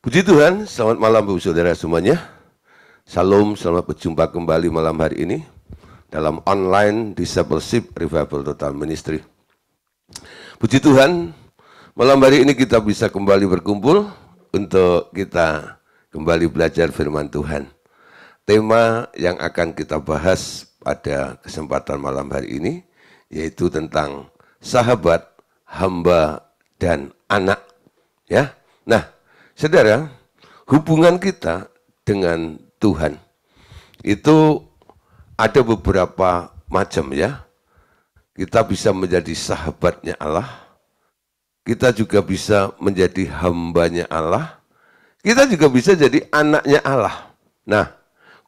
Puji Tuhan, selamat malam Bapak Saudara semuanya. Salam, selamat berjumpa kembali malam hari ini dalam online Discipleship Revival Total Ministry. Puji Tuhan, malam hari ini kita bisa kembali berkumpul untuk kita kembali belajar firman Tuhan. Tema yang akan kita bahas pada kesempatan malam hari ini yaitu tentang sahabat, hamba, dan anak. Ya, nah, saudara, hubungan kita dengan Tuhan itu ada beberapa macam ya. Kita bisa menjadi sahabatnya Allah, kita juga bisa menjadi hambanya Allah, kita juga bisa jadi anaknya Allah. Nah,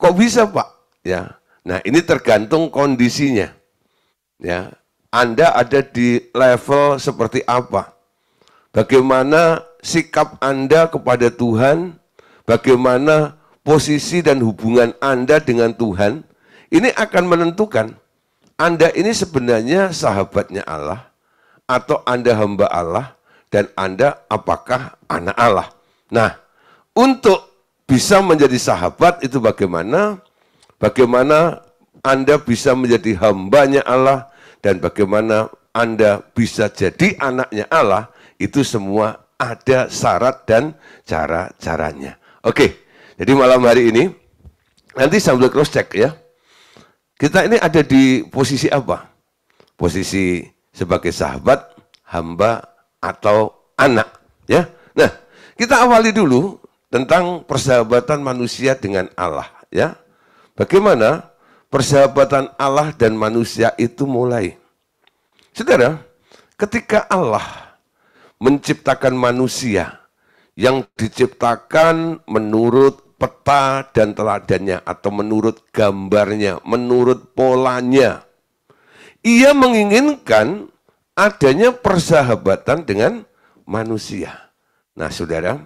kok bisa Pak? Ya, nah ini tergantung kondisinya. Ya, Anda ada di level seperti apa? Bagaimana sikap Anda kepada Tuhan, bagaimana posisi dan hubungan Anda dengan Tuhan, ini akan menentukan Anda ini sebenarnya sahabatnya Allah, atau Anda hamba Allah, dan Anda apakah anak Allah. Nah, untuk bisa menjadi sahabat itu bagaimana? Bagaimana Anda bisa menjadi hambanya Allah, dan bagaimana Anda bisa jadi anaknya Allah, itu semua ada syarat dan cara-caranya. Oke, jadi malam hari ini, nanti sambil cross check ya. Kita ini ada di posisi apa? Posisi sebagai sahabat, hamba, atau anak. Ya. Nah, kita awali dulu tentang persahabatan manusia dengan Allah. Ya, bagaimana persahabatan Allah dan manusia itu mulai? Saudara, ketika Allah menciptakan manusia yang diciptakan menurut peta dan teladannya atau menurut gambarnya, menurut polanya. Ia menginginkan adanya persahabatan dengan manusia. Nah, saudara,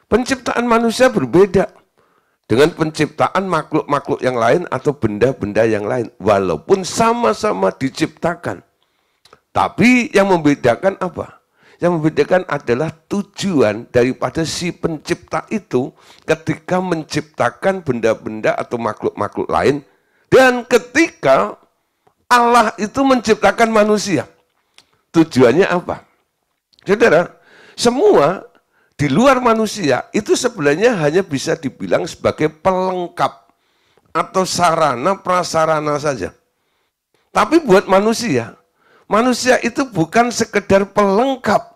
penciptaan manusia berbeda dengan penciptaan makhluk-makhluk yang lain atau benda-benda yang lain. Walaupun sama-sama diciptakan. Tapi yang membedakan apa? Yang membedakan adalah tujuan daripada si pencipta itu ketika menciptakan benda-benda atau makhluk-makhluk lain, dan ketika Allah itu menciptakan manusia. Tujuannya apa? Saudara, semua di luar manusia itu sebenarnya hanya bisa dibilang sebagai pelengkap atau sarana prasarana saja. Tapi buat manusia, manusia itu bukan sekedar pelengkap.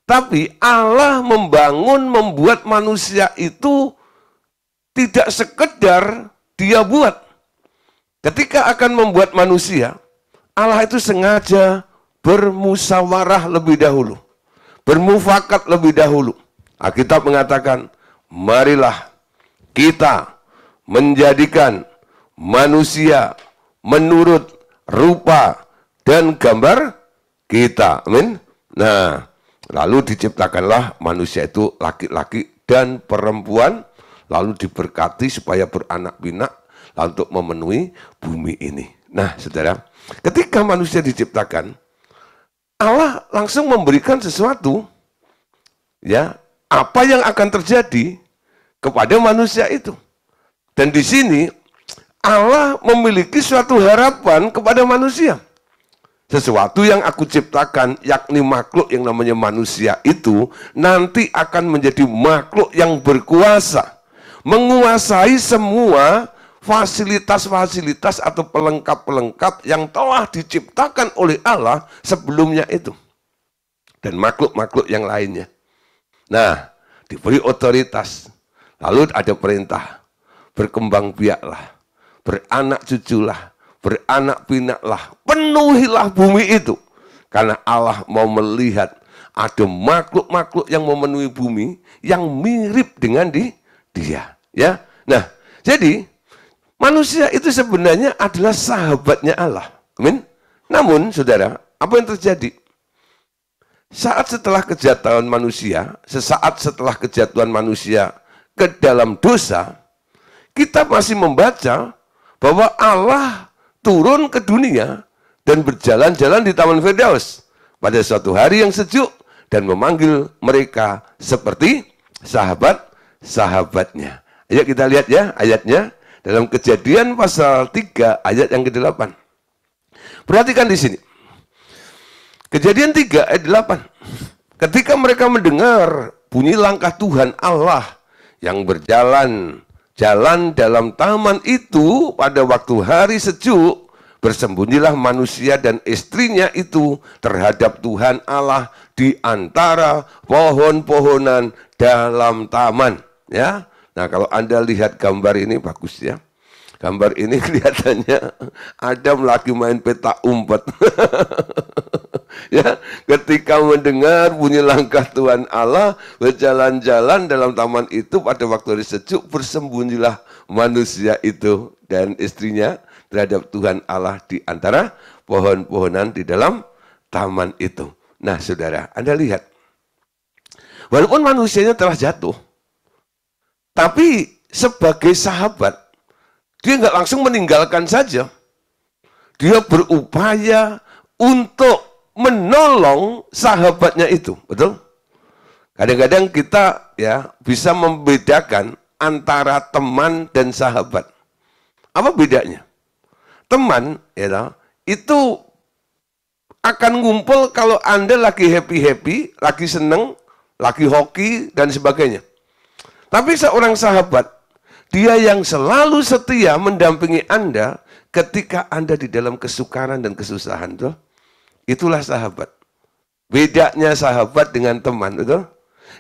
Tapi Allah membuat manusia itu tidak sekedar dia buat. Ketika akan membuat manusia, Allah itu sengaja bermusyawarah lebih dahulu. Bermufakat lebih dahulu. Alkitab mengatakan, marilah kita menjadikan manusia menurut rupa dan gambar kita. Amin. Nah, lalu diciptakanlah manusia itu laki-laki dan perempuan, lalu diberkati supaya beranak pinak untuk memenuhi bumi ini. Nah, saudara, ketika manusia diciptakan, Allah langsung memberikan sesuatu, ya, apa yang akan terjadi kepada manusia itu. Dan di sini Allah memiliki suatu harapan kepada manusia. Sesuatu yang aku ciptakan, yakni makhluk yang namanya manusia itu, nanti akan menjadi makhluk yang berkuasa. Menguasai semua fasilitas-fasilitas atau pelengkap-pelengkap yang telah diciptakan oleh Allah sebelumnya itu. Dan makhluk-makhluk yang lainnya. Nah, diberi otoritas. Lalu ada perintah. Berkembang biaklah. Beranak cuculah. Beranak pinaklah, penuhilah bumi itu. Karena Allah mau melihat ada makhluk-makhluk yang memenuhi bumi yang mirip dengan dia. Ya, nah, jadi manusia itu sebenarnya adalah sahabatnya Allah. Amin. Namun, saudara, apa yang terjadi? Saat setelah kejatuhan manusia, sesaat setelah kejatuhan manusia ke dalam dosa, kita masih membaca bahwa Allah turun ke dunia dan berjalan-jalan di Taman Firdaus pada suatu hari yang sejuk dan memanggil mereka seperti sahabat-sahabatnya. Ayo kita lihat ya ayatnya dalam Kejadian pasal 3 ayat yang ke-8. Perhatikan di sini. Kejadian 3 ayat 8. Ketika mereka mendengar bunyi langkah Tuhan Allah yang jalan dalam taman itu pada waktu hari sejuk, bersembunyilah manusia dan istrinya itu terhadap Tuhan Allah di antara pohon-pohonan dalam taman. Ya, nah kalau Anda lihat gambar ini bagus ya. Gambar ini kelihatannya Adam lagi main petak umpet. Ya, ketika mendengar bunyi langkah Tuhan Allah berjalan-jalan dalam taman itu pada waktu hari sejuk, bersembunyilah manusia itu dan istrinya terhadap Tuhan Allah di antara pohon-pohonan di dalam taman itu. Nah, saudara, Anda lihat, walaupun manusianya telah jatuh, tapi sebagai sahabat, dia nggak langsung meninggalkan saja. Dia berupaya untuk menolong sahabatnya itu, betul? Kadang-kadang kita ya bisa membedakan antara teman dan sahabat. Apa bedanya? Teman ya, itu akan ngumpul kalau Anda lagi happy-happy, lagi seneng, lagi hoki dan sebagainya. Tapi seorang sahabat, dia yang selalu setia mendampingi Anda ketika Anda di dalam kesukaran dan kesusahan, betul? Itulah sahabat. Bedanya sahabat dengan teman, betul?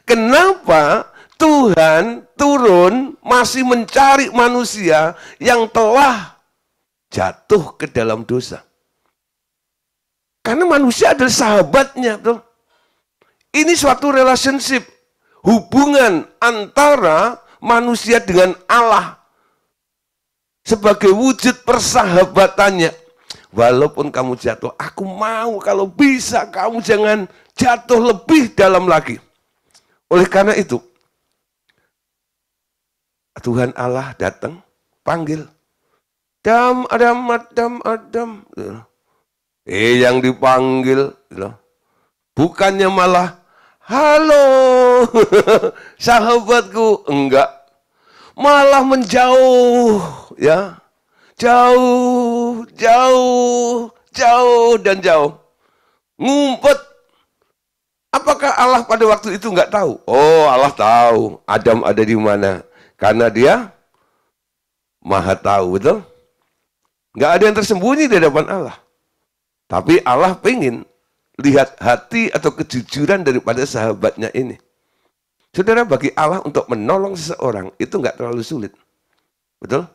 Kenapa Tuhan turun masih mencari manusia yang telah jatuh ke dalam dosa? Karena manusia adalah sahabatnya, betul? Ini suatu relationship, hubungan antara manusia dengan Allah sebagai wujud persahabatannya. Walaupun kamu jatuh, aku mau kalau bisa kamu jangan jatuh lebih dalam lagi. Oleh karena itu, Tuhan Allah datang, panggil. Adam, Adam, Adam, Adam. Yang dipanggil, bukannya malah, halo, sahabatku. Enggak. Malah menjauh, ya. Jauh, jauh, jauh, dan jauh. Ngumpet. Apakah Allah pada waktu itu enggak tahu? Oh, Allah tahu Adam ada di mana. Karena dia Maha tahu, betul? Enggak ada yang tersembunyi di hadapan Allah. Tapi Allah pengen lihat hati atau kejujuran daripada sahabatnya ini. Saudara, bagi Allah untuk menolong seseorang itu enggak terlalu sulit. Betul?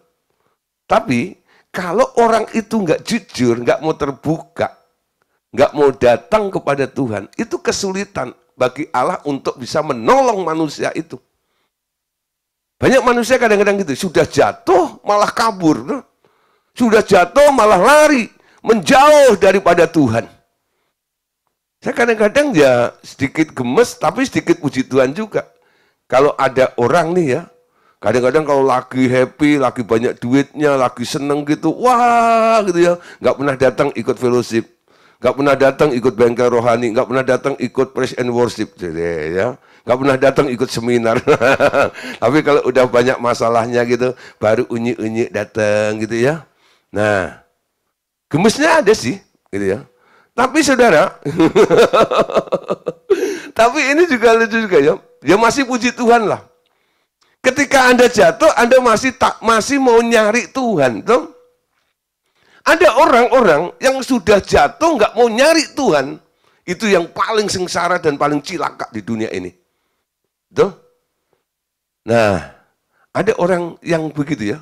Tapi kalau orang itu enggak jujur, enggak mau terbuka, enggak mau datang kepada Tuhan, itu kesulitan bagi Allah untuk bisa menolong manusia itu. Banyak manusia kadang-kadang gitu, sudah jatuh malah kabur. Sudah jatuh malah lari, menjauh daripada Tuhan. Saya kadang-kadang ya sedikit gemes, tapi sedikit puji Tuhan juga. Kalau ada orang nih ya, kadang-kadang kalau lagi happy, lagi banyak duitnya, lagi seneng gitu, wah gitu ya, nggak pernah datang ikut fellowship, nggak pernah datang ikut bengkel rohani, nggak pernah datang ikut praise and worship, jadi ya, nggak pernah datang ikut seminar. Tapi kalau udah banyak masalahnya gitu, baru unyi-unyi datang gitu ya. Nah, gemesnya ada sih, gitu ya. Tapi saudara, tapi ini juga lucu juga ya. Ya masih puji Tuhan lah. Ketika Anda jatuh, Anda masih mau nyari Tuhan, tuh. Ada orang-orang yang sudah jatuh nggak mau nyari Tuhan, itu yang paling sengsara dan paling cilaka di dunia ini, tuh. Nah, ada orang yang begitu ya,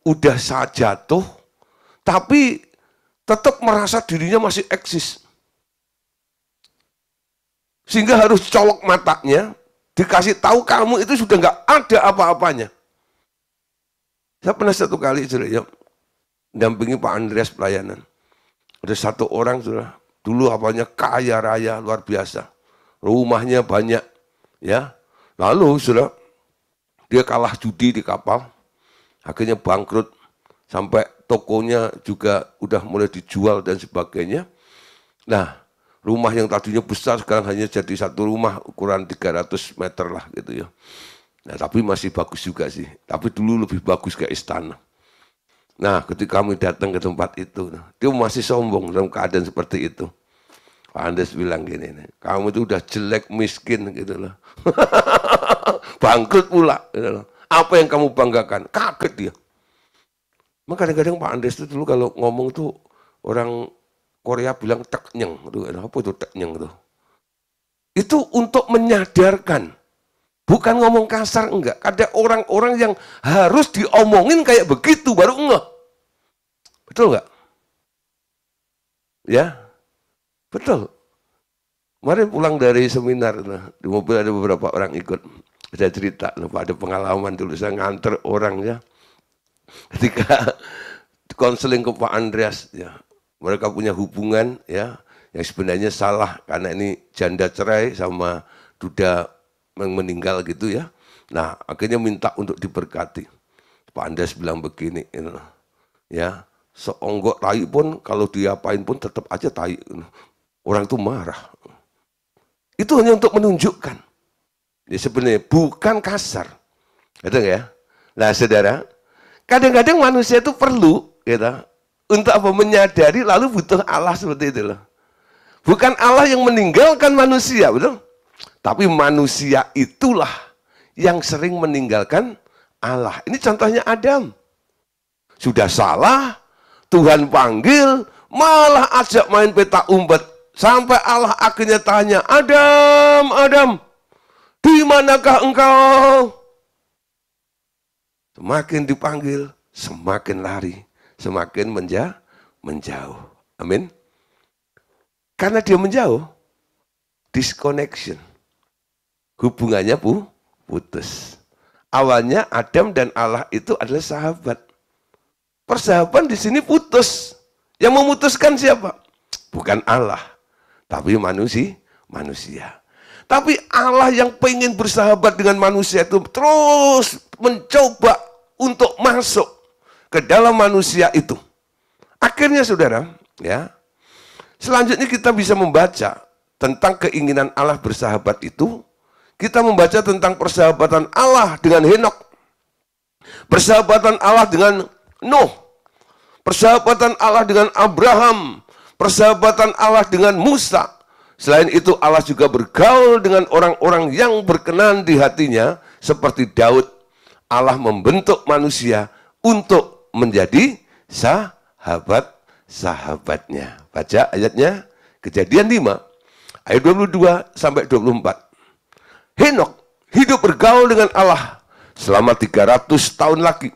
udah saat jatuh, tapi tetap merasa dirinya masih eksis. Sehingga harus colok matanya, dikasih tahu kamu itu sudah nggak ada apa-apanya. Saya pernah satu kali ya, dampingi Pak Andreas pelayanan. Ada satu orang sudah dulu apanya kaya raya luar biasa, rumahnya banyak, ya. Lalu sudah dia kalah judi di kapal, akhirnya bangkrut, sampai tokonya juga udah mulai dijual dan sebagainya. Nah, Rumah yang tadinya besar sekarang hanya jadi satu rumah ukuran 300 meter lah gitu ya. Nah, tapi masih bagus juga sih. Tapi dulu lebih bagus kayak istana. Nah, ketika kami datang ke tempat itu, dia masih sombong dalam keadaan seperti itu. Pak Andes bilang gini, kamu itu udah jelek, miskin gitu loh. Bangkrut pula. Gitu loh. Apa yang kamu banggakan? Kaget dia. Maka kadang-kadang Pak Andes itu dulu kalau ngomong tuh orang Korea bilang teknyeng. Apa itu teknyeng tuh? Itu untuk menyadarkan. Bukan ngomong kasar, enggak. Ada orang-orang yang harus diomongin kayak begitu, baru enggak. Betul enggak? Ya, betul. Kemarin pulang dari seminar, nah, di mobil ada beberapa orang ikut. Saya cerita, nah, ada pengalaman dulu, saya nganter orang ya. Ketika konseling ke Pak Andreas, ya, mereka punya hubungan ya, yang sebenarnya salah, karena ini janda cerai sama duda yang meninggal gitu ya. Nah, akhirnya minta untuk diberkati. Pak Andes bilang begini, ya, seonggok tai pun kalau diapain pun tetap aja tai. Orang itu marah. Itu hanya untuk menunjukkan. Ya, sebenarnya bukan kasar. Gitu ya. Nah, saudara, kadang-kadang manusia itu perlu gitu, untuk apa? Menyadari lalu butuh Allah seperti itu loh. Bukan Allah yang meninggalkan manusia, betul? Tapi manusia itulah yang sering meninggalkan Allah. Ini contohnya Adam. Sudah salah, Tuhan panggil, malah ajak main petak umpet. Sampai Allah akhirnya tanya, Adam, Adam, di manakah engkau? Semakin dipanggil, semakin lari, semakin menjauh. Amin. Karena dia menjauh, disconnection. Hubungannya putus. Awalnya Adam dan Allah itu adalah sahabat. Persahabatan di sini putus. Yang memutuskan siapa? Bukan Allah, tapi manusia. Tapi Allah yang pengen bersahabat dengan manusia itu terus mencoba untuk masuk ke dalam manusia itu. Akhirnya saudara, ya, selanjutnya kita bisa membaca tentang keinginan Allah bersahabat itu. Kita membaca tentang persahabatan Allah dengan Henok, persahabatan Allah dengan Nuh, persahabatan Allah dengan Abraham, persahabatan Allah dengan Musa. Selain itu Allah juga bergaul dengan orang-orang yang berkenan di hatinya, seperti Daud. Allah membentuk manusia untuk menjadi sahabat-sahabatnya. Baca ayatnya, Kejadian 5, ayat 22 sampai 24. Henok hidup bergaul dengan Allah selama 300 tahun lagi.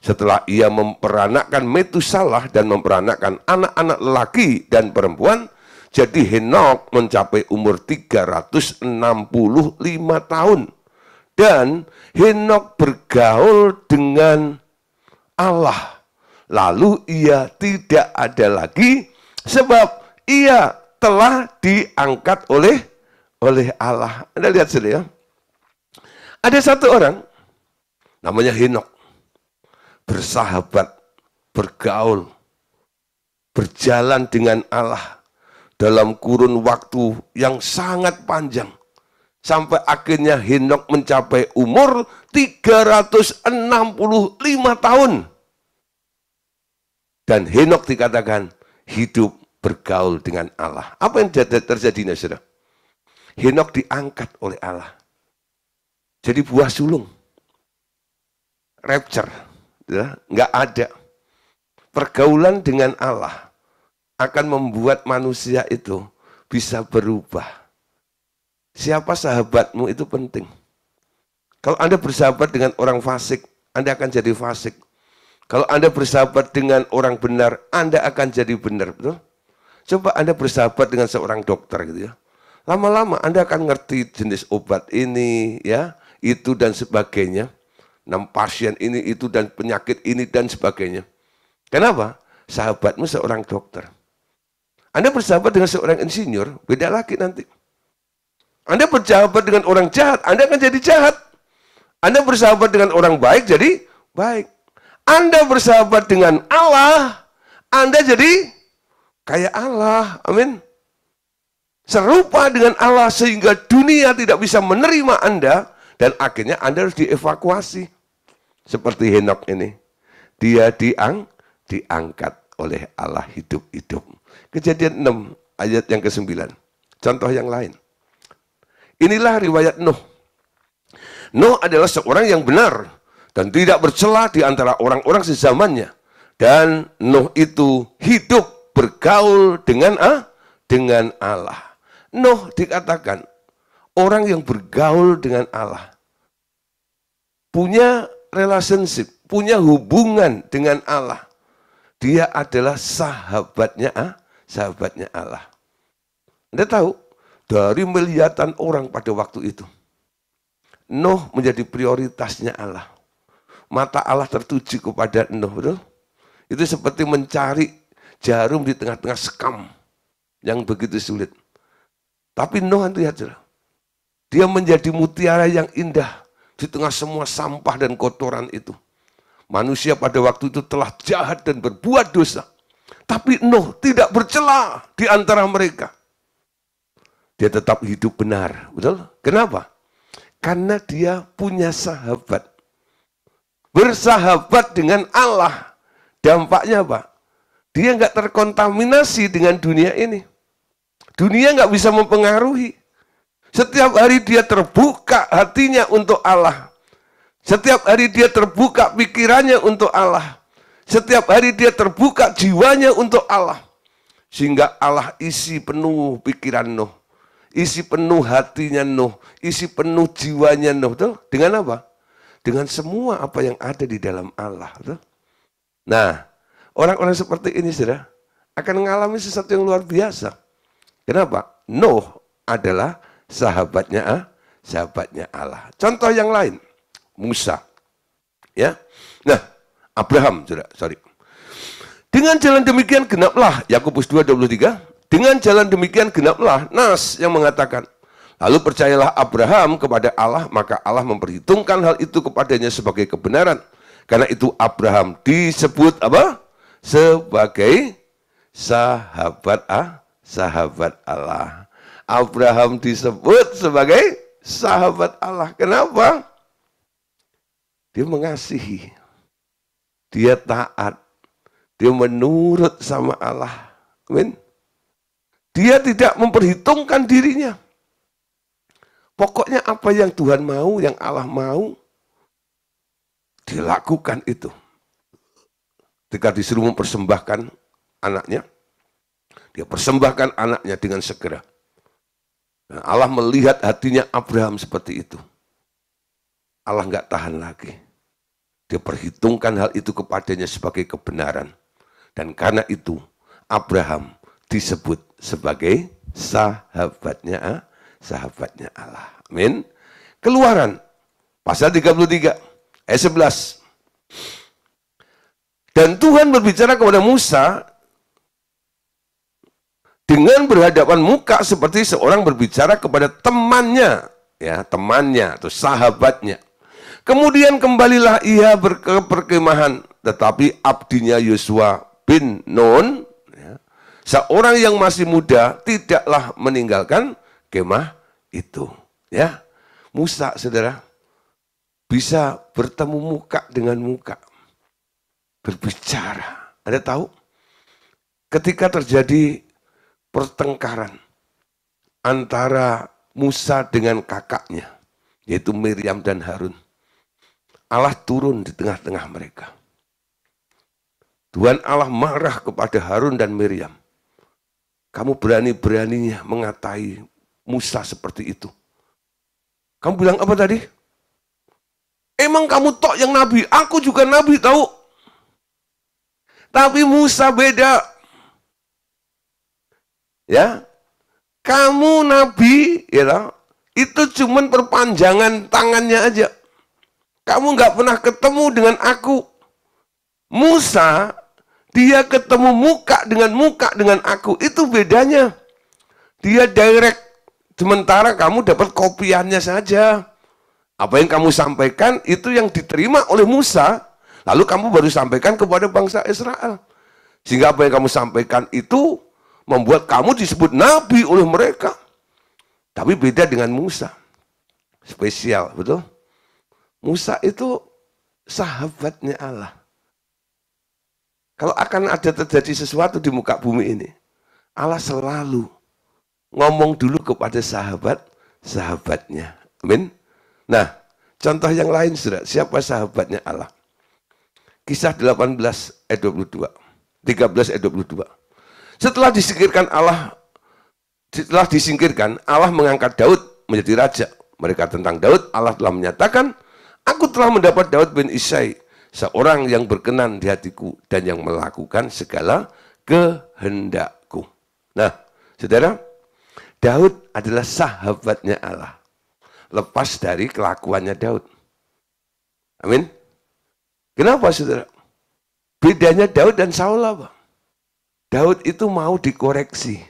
Setelah ia memperanakkan Metusalah dan memperanakkan anak-anak lelaki dan perempuan, jadi Henok mencapai umur 365 tahun. Dan Henok bergaul dengan Allah. Lalu ia tidak ada lagi sebab ia telah diangkat oleh Allah. Anda lihat sini ya. Ada satu orang namanya Henok. Bersahabat, bergaul, berjalan dengan Allah dalam kurun waktu yang sangat panjang. Sampai akhirnya Henok mencapai umur 365 tahun. Dan Henok dikatakan hidup bergaul dengan Allah. Apa yang terjadi, saudara? Henok diangkat oleh Allah. Jadi buah sulung. Rapture. Ya, nggak ada. Pergaulan dengan Allah akan membuat manusia itu bisa berubah. Siapa sahabatmu itu penting. Kalau Anda bersahabat dengan orang fasik, Anda akan jadi fasik. Kalau Anda bersahabat dengan orang benar, Anda akan jadi benar. Betul? Coba Anda bersahabat dengan seorang dokter gitu ya. Lama-lama Anda akan ngerti jenis obat ini, ya, itu dan sebagainya. Pasien ini, itu dan penyakit ini dan sebagainya. Kenapa? Sahabatmu seorang dokter. Anda bersahabat dengan seorang insinyur, beda lagi nanti. Anda bersahabat dengan orang jahat, Anda akan jadi jahat. Anda bersahabat dengan orang baik, jadi baik. Anda bersahabat dengan Allah, Anda jadi kayak Allah. Amin. serupa dengan Allah sehingga dunia tidak bisa menerima Anda, dan akhirnya Anda harus dievakuasi. Seperti Henok ini. Dia diangkat oleh Allah hidup-hidup. Kejadian 6 ayat yang ke-9. Contoh yang lain. Inilah riwayat Nuh. Nuh adalah seorang yang benar dan tidak bercela di antara orang-orang sezamannya. Dan Nuh itu hidup bergaul dengan Allah. Nuh dikatakan orang yang bergaul dengan Allah. Punya relationship, punya hubungan dengan Allah. Dia adalah sahabatnya Allah. Anda tahu, dari miliaran orang pada waktu itu, Nuh menjadi prioritasnya Allah. Mata Allah tertuju kepada Nuh, betul? Itu seperti mencari jarum di tengah-tengah sekam yang begitu sulit. Tapi Nuh, lihat, dia menjadi mutiara yang indah di tengah semua sampah dan kotoran itu. Manusia pada waktu itu telah jahat dan berbuat dosa. Tapi Nuh tidak bercela di antara mereka. Dia tetap hidup benar, betul? Kenapa? Karena dia punya sahabat. Bersahabat dengan Allah. Dampaknya apa? Dia nggak terkontaminasi dengan dunia ini. Dunia nggak bisa mempengaruhi. Setiap hari dia terbuka hatinya untuk Allah. Setiap hari dia terbuka pikirannya untuk Allah. Setiap hari dia terbuka jiwanya untuk Allah. Sehingga Allah isi penuh pikiran Nuh. Isi penuh hatinya Nuh. Isi penuh jiwanya Nuh. Betul? Dengan apa? Dengan semua apa yang ada di dalam Allah. Betul? Nah, orang-orang seperti ini, saudara, akan mengalami sesuatu yang luar biasa. Kenapa? Nuh adalah sahabatnya Allah. Contoh yang lain, Musa. Ya. Nah, Abraham, saudara, dengan jalan demikian genaplah, Yakobus 2:23, dengan jalan demikian genaplah Nas yang mengatakan, lalu percayalah Abraham kepada Allah, maka Allah memperhitungkan hal itu kepadanya sebagai kebenaran. Karena itu Abraham disebut apa? Sebagai sahabat Allah. Abraham disebut sebagai sahabat Allah. Kenapa? Dia mengasihi. Dia taat. Dia menurut sama Allah. Amin. Dia tidak memperhitungkan dirinya. Pokoknya apa yang Tuhan mau, yang Allah mau, dilakukan itu. Ketika disuruh mempersembahkan anaknya, dia persembahkan anaknya dengan segera. Dan Allah melihat hatinya Abraham seperti itu. Allah nggak tahan lagi. Dia perhitungkan hal itu kepadanya sebagai kebenaran. Dan karena itu, Abraham disebut sebagai sahabatnya Allah. Amin. Keluaran, pasal 33, ayat 11. Dan Tuhan berbicara kepada Musa dengan berhadapan muka seperti seorang berbicara kepada temannya, ya, temannya atau sahabatnya. Kemudian kembalilah ia ke perkemahan, tetapi abdinya Yosua bin Nun, ya, seorang yang masih muda, tidaklah meninggalkan kemah itu. Ya, Musa, saudara, bisa bertemu muka dengan muka, berbicara. Anda tahu, ketika terjadi pertengkaran antara Musa dengan kakaknya, yaitu Miriam dan Harun, Allah turun di tengah-tengah mereka. Tuhan Allah marah kepada Harun dan Miriam. Kamu berani-beraninya mengatai Musa seperti itu. Kamu bilang apa tadi? Emang kamu tok yang nabi? Aku juga nabi, tahu. Tapi Musa beda. Ya, kamu nabi, ya, itu cuman perpanjangan tangannya aja. Kamu nggak pernah ketemu dengan aku. Musa, dia ketemu muka dengan aku. Itu bedanya. Dia direct. Sementara kamu dapat kopiannya saja. Apa yang kamu sampaikan, itu yang diterima oleh Musa. Lalu kamu baru sampaikan kepada bangsa Israel. Sehingga apa yang kamu sampaikan itu membuat kamu disebut nabi oleh mereka. Tapi beda dengan Musa. Spesial, betul? Musa itu sahabatnya Allah. Kalau akan ada terjadi sesuatu di muka bumi ini, Allah selalu ngomong dulu kepada sahabatnya. Amin. Nah, contoh yang lain, saudara, siapa sahabatnya Allah? Kisah 18 ayat 22, 13 ayat 22. Setelah disingkirkan, Allah mengangkat Daud menjadi raja. Mereka tentang Daud, Allah telah menyatakan, aku telah mendapat Daud bin Isai, seorang yang berkenan di hatiku dan yang melakukan segala kehendakku. Nah, saudara, Daud adalah sahabatnya Allah. Lepas dari kelakuannya Daud. Amin. Kenapa, saudara? Bedanya Daud dan Saul apa? Daud itu mau dikoreksi,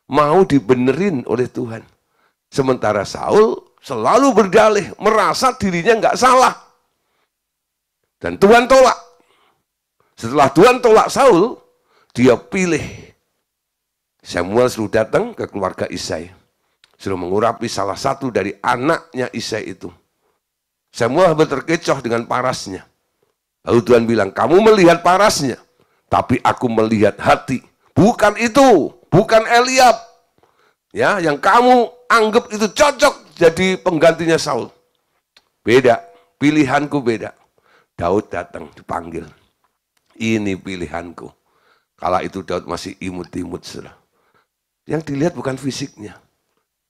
mau dibenerin oleh Tuhan. Sementara Saul selalu berdalih, merasa dirinya nggak salah. Dan Tuhan tolak. Setelah Tuhan tolak Saul, dia pilih Samuel suruh datang ke keluarga Isai. Suruh mengurapi salah satu dari anaknya Isai itu. Samuel hampir terkecoh dengan parasnya. Lalu Tuhan bilang, kamu melihat parasnya, tapi aku melihat hati. Bukan itu, bukan Eliab. Ya, yang kamu anggap itu cocok jadi penggantinya Saul. Beda, pilihanku beda. Daud datang, dipanggil. Ini pilihanku. Kala itu Daud masih imut-imut, saudara. Yang dilihat bukan fisiknya.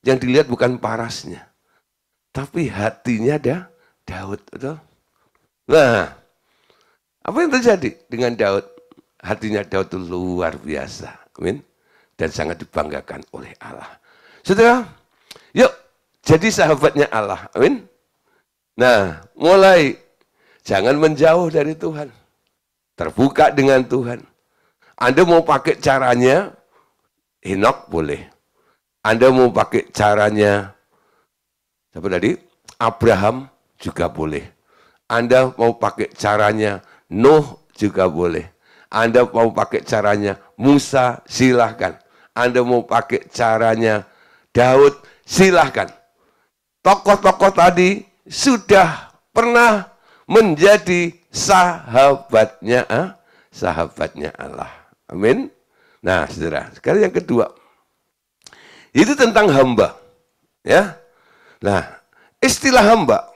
Yang dilihat bukan parasnya. Tapi hatinya ada Daud. Betul? Nah, apa yang terjadi dengan Daud? Hatinya Daud itu luar biasa. Amin. Dan sangat dibanggakan oleh Allah. Saudara, yuk jadi sahabatnya Allah. Amin. Nah, mulai jangan menjauh dari Tuhan. Terbuka dengan Tuhan. Anda mau pakai caranya, Henokh boleh. Anda mau pakai caranya, siapa tadi? Abraham juga boleh. Anda mau pakai caranya, Nuh juga boleh. Anda mau pakai caranya, Musa, silahkan. Anda mau pakai caranya, Daud, silahkan. Tokoh-tokoh tadi sudah pernah menjadi sahabatnya Allah. Amin. Nah, saudara, sekarang yang kedua. Itu tentang hamba. Ya. Nah, istilah hamba.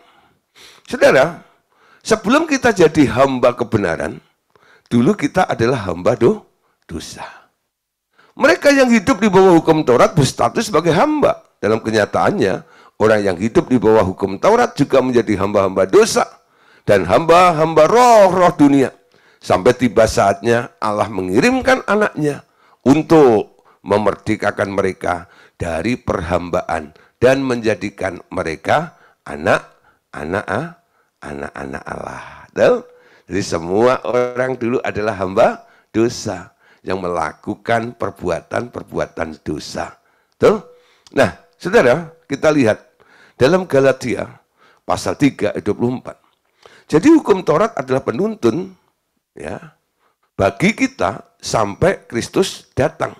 Saudara, sebelum kita jadi hamba kebenaran, dulu kita adalah hamba dosa. Mereka yang hidup di bawah hukum Taurat berstatus sebagai hamba. Dalam kenyataannya, orang yang hidup di bawah hukum Taurat juga menjadi hamba-hamba dosa dan hamba-hamba roh-roh dunia. Sampai tiba saatnya Allah mengirimkan anaknya untuk memerdekakan mereka dari perhambaan dan menjadikan mereka anak-anak Allah. Jadi semua orang dulu adalah hamba dosa yang melakukan perbuatan-perbuatan dosa. Tuh. Nah, saudara, kita lihat dalam Galatia pasal 3 ayat 24. Jadi hukum Taurat adalah penuntun ya bagi kita sampai Kristus datang.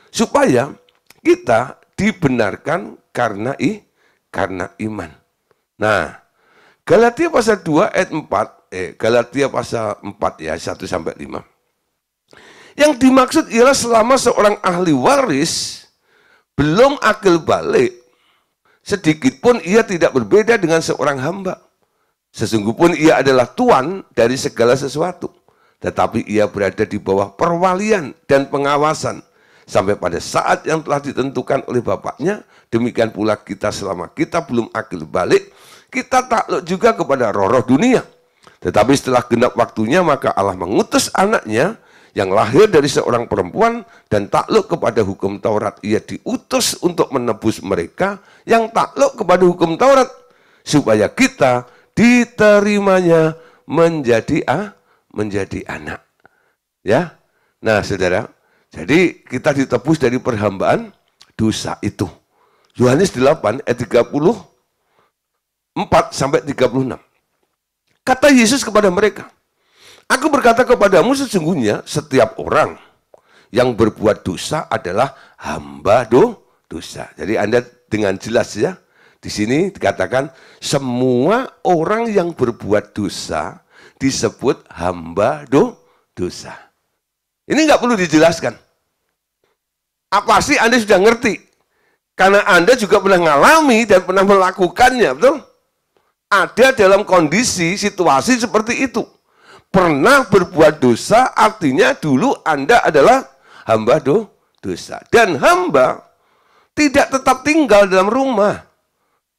Supaya kita dibenarkan karena iman. Nah, Galatia pasal 2 ayat 4, Galatia pasal 4 ya, 1 sampai 5. Yang dimaksud ialah selama seorang ahli waris belum akil balik, sedikit pun ia tidak berbeda dengan seorang hamba. Sesungguhnya ia adalah tuan dari segala sesuatu, tetapi ia berada di bawah perwalian dan pengawasan sampai pada saat yang telah ditentukan oleh Bapaknya. Demikian pula kita selama kita belum akil balik, kita takluk juga kepada roh-roh dunia. Tetapi setelah genap waktunya, maka Allah mengutus anaknya yang lahir dari seorang perempuan dan takluk kepada hukum Taurat. Ia diutus untuk menebus mereka yang takluk kepada hukum Taurat, supaya kita diterimanya menjadi anak. Ya. Nah, saudara, jadi kita ditebus dari perhambaan dosa itu. Yohanes 8 ayat 34 sampai 36. Kata Yesus kepada mereka, aku berkata kepadamu, sesungguhnya setiap orang yang berbuat dosa adalah hamba dosa. Jadi Anda dengan jelas ya, di sini dikatakan semua orang yang berbuat dosa disebut hamba dosa. Ini nggak perlu dijelaskan. Apa sih Anda sudah ngerti? Karena Anda juga pernah mengalami dan pernah melakukannya, betul? Ada dalam kondisi, situasi seperti itu. Pernah berbuat dosa, artinya dulu Anda adalah hamba dosa. Dan hamba tidak tetap tinggal dalam rumah,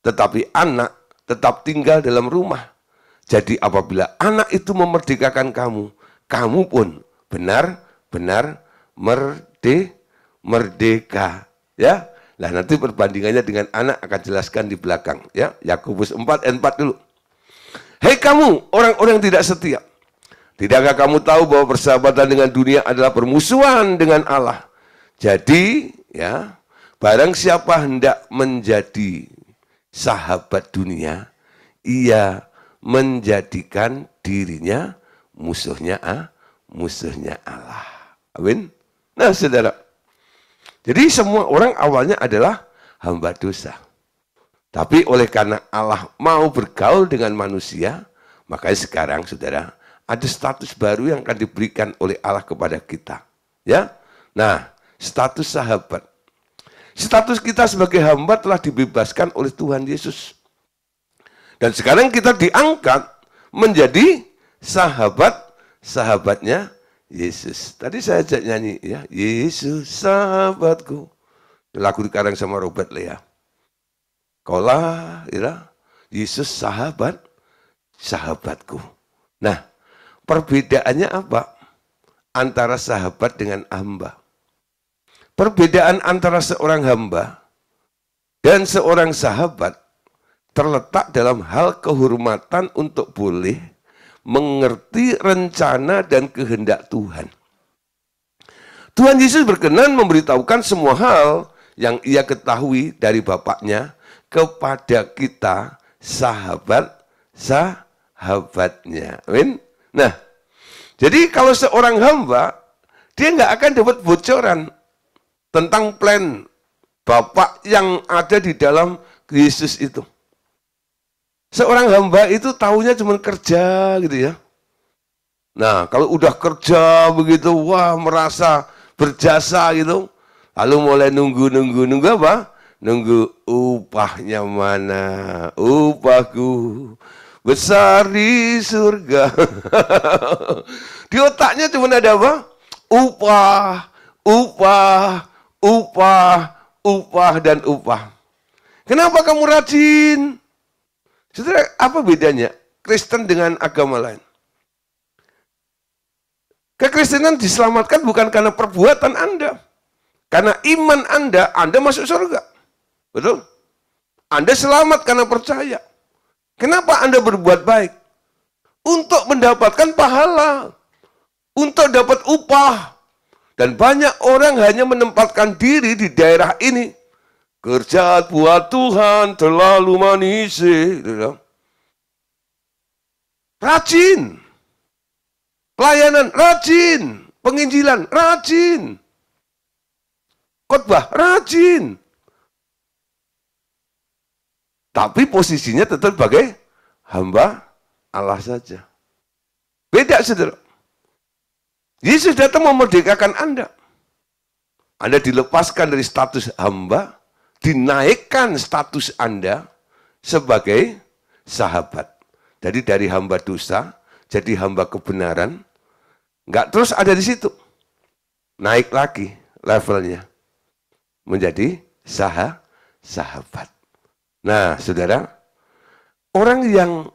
tetapi anak tetap tinggal dalam rumah. Jadi apabila anak itu memerdekakan kamu, kamu pun benar-benar merdeka. Ya, nah nanti perbandingannya dengan anak akan jelaskan di belakang. Ya, Yakobus 4 ayat 4 dulu. Hei kamu, orang-orang yang tidak setia. Tidakkah kamu tahu bahwa persahabatan dengan dunia adalah permusuhan dengan Allah? Jadi, ya, barang siapa hendak menjadi sahabat dunia, ia menjadikan dirinya musuhnya Allah. Amin. Nah, saudara. Jadi semua orang awalnya adalah hamba dosa. Tapi oleh karena Allah mau bergaul dengan manusia, makanya sekarang, saudara, ada status baru yang akan diberikan oleh Allah kepada kita. Ya, nah, status sahabat. Status kita sebagai hamba telah dibebaskan oleh Tuhan Yesus. Dan sekarang kita diangkat menjadi sahabatnya Yesus. Tadi saya ajak nyanyi, ya, Yesus sahabatku. Lagu dikarang sama Robert Lea. Kaulah, ya, Yesus sahabatku. Nah, perbedaannya apa? Antara sahabat dengan hamba. Perbedaan antara seorang hamba dan seorang sahabat terletak dalam hal kehormatan untuk boleh mengerti rencana dan kehendak Tuhan. Tuhan Yesus berkenan memberitahukan semua hal yang ia ketahui dari Bapaknya kepada kita sahabatnya. Amin. Nah, jadi kalau seorang hamba, dia nggak akan dapat bocoran tentang plan Bapak yang ada di dalam Yesus itu. Seorang hamba itu taunya cuma kerja gitu ya. Nah, kalau udah kerja begitu, wah merasa berjasa gitu. Lalu mulai nunggu apa? Nunggu upahnya mana? Upahku besar di surga. Di otaknya cuma ada apa? Upah, dan upah. Kenapa kamu rajin? Saudara, apa bedanya Kristen dengan agama lain? Kekristenan diselamatkan bukan karena perbuatan Anda. Karena iman Anda masuk surga. Betul? Anda selamat karena percaya. Kenapa Anda berbuat baik? Untuk mendapatkan pahala. Untuk dapat upah. Dan banyak orang hanya menempatkan diri di daerah ini. Kerja buat Tuhan terlalu manis. Rajin. Pelayanan rajin. Penginjilan rajin. Khotbah rajin. Tapi posisinya tetap sebagai hamba Allah saja. Beda, saudara. Yesus datang memerdekakan Anda. Anda dilepaskan dari status hamba, dinaikkan status Anda sebagai sahabat. Jadi dari hamba dosa, jadi hamba kebenaran, nggak terus ada di situ. Naik lagi levelnya, menjadi sahabat. Nah, saudara, orang yang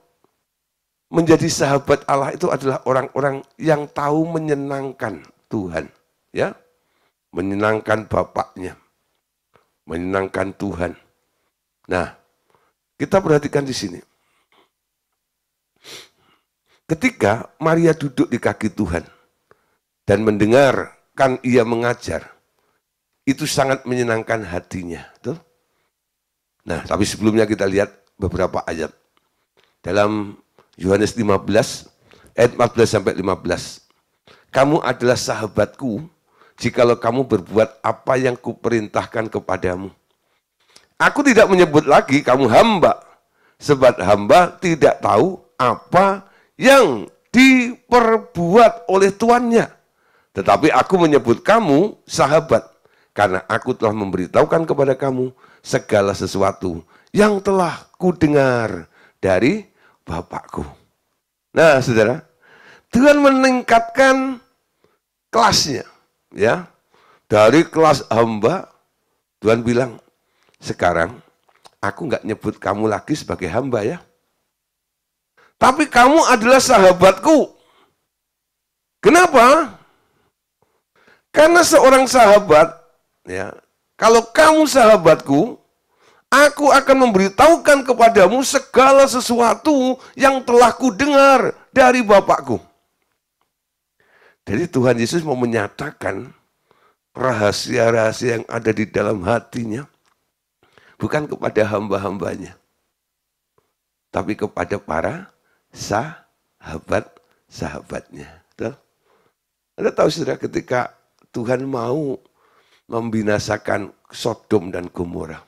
menjadi sahabat Allah itu adalah orang-orang yang tahu menyenangkan Tuhan, ya, menyenangkan Bapaknya, menyenangkan Tuhan. Nah, kita perhatikan di sini. Ketika Maria duduk di kaki Tuhan dan mendengarkan ia mengajar, itu sangat menyenangkan hatinya. Tuh. Nah, tapi sebelumnya kita lihat beberapa ayat. Dalam Yohanes 15, ayat 14-15. Kamu adalah sahabatku jikalau kamu berbuat apa yang kuperintahkan kepadamu. Aku tidak menyebut lagi kamu hamba, sebab hamba tidak tahu apa yang diperbuat oleh tuannya. Tetapi aku menyebut kamu sahabat, karena aku telah memberitahukan kepada kamu segala sesuatu yang telah kudengar dari Bapakku. Nah, saudara, Tuhan meningkatkan kelasnya, ya. Dari kelas hamba, Tuhan bilang, sekarang aku nggak nyebut kamu lagi sebagai hamba ya. Tapi kamu adalah sahabatku. Kenapa? Karena seorang sahabat, ya, kalau kamu sahabatku, aku akan memberitahukan kepadamu segala sesuatu yang telah kudengar dari Bapakku. Jadi Tuhan Yesus mau menyatakan rahasia-rahasia yang ada di dalam hatinya, bukan kepada hamba-hambanya, tapi kepada para sahabat-sahabatnya. Anda tahu saudara, ketika Tuhan mau membinasakan Sodom dan Gomora,